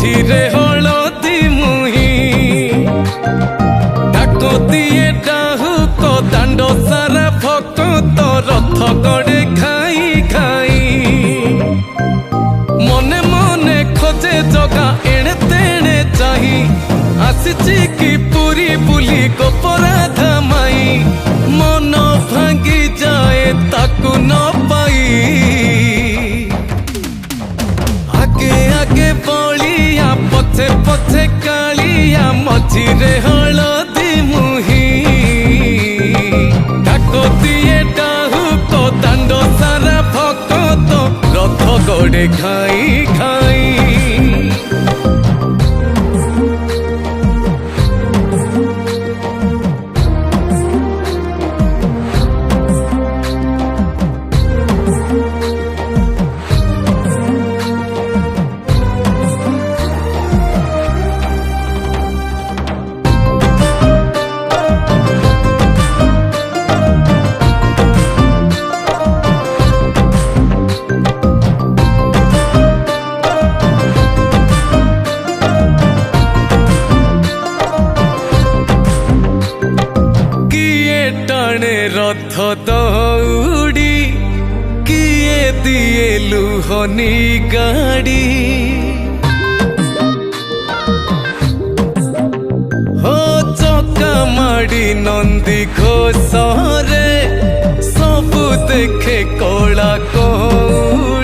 ମଝିରେ ହଳଦୀ ମୁହିଁ ଡାକତିଏ ଡାହୁକ ଦାଣ୍ଡ ସାରା ଭକ୍ତ ରଥ ଗଡ଼େ ଖାଇ ଖାଇ ମନେ ମନେ ଖୋଜେ ଜଗା ଏଣେ ତେଣେ ଚାହିଁ ଆସିଛି କି ପୁରୀ ବୁଲି ଗୋପରାଧା ମାଇ ମନ ଭାଙ୍ଗି ଯାଏ ତାକୁ ନ ପାଇ ଆଗେ ଆଗେ ବଳିଆ ପଛେ ପଛେ କାଳିଆ ମଝିରେ ହଳଦୀ ମୁହିଁ ଡାକତିଏ ଡାହୁକ ଦାଣ୍ଡ ସାରା ଭକ୍ତ ରଥ ଗଡ଼େ ଖାଇ ଖାଇ रथ दौड़ी किए दिए लुहनी गाड़ी हो चका माड़ी नंदी घोषरे सबु देखे कला कौड़ी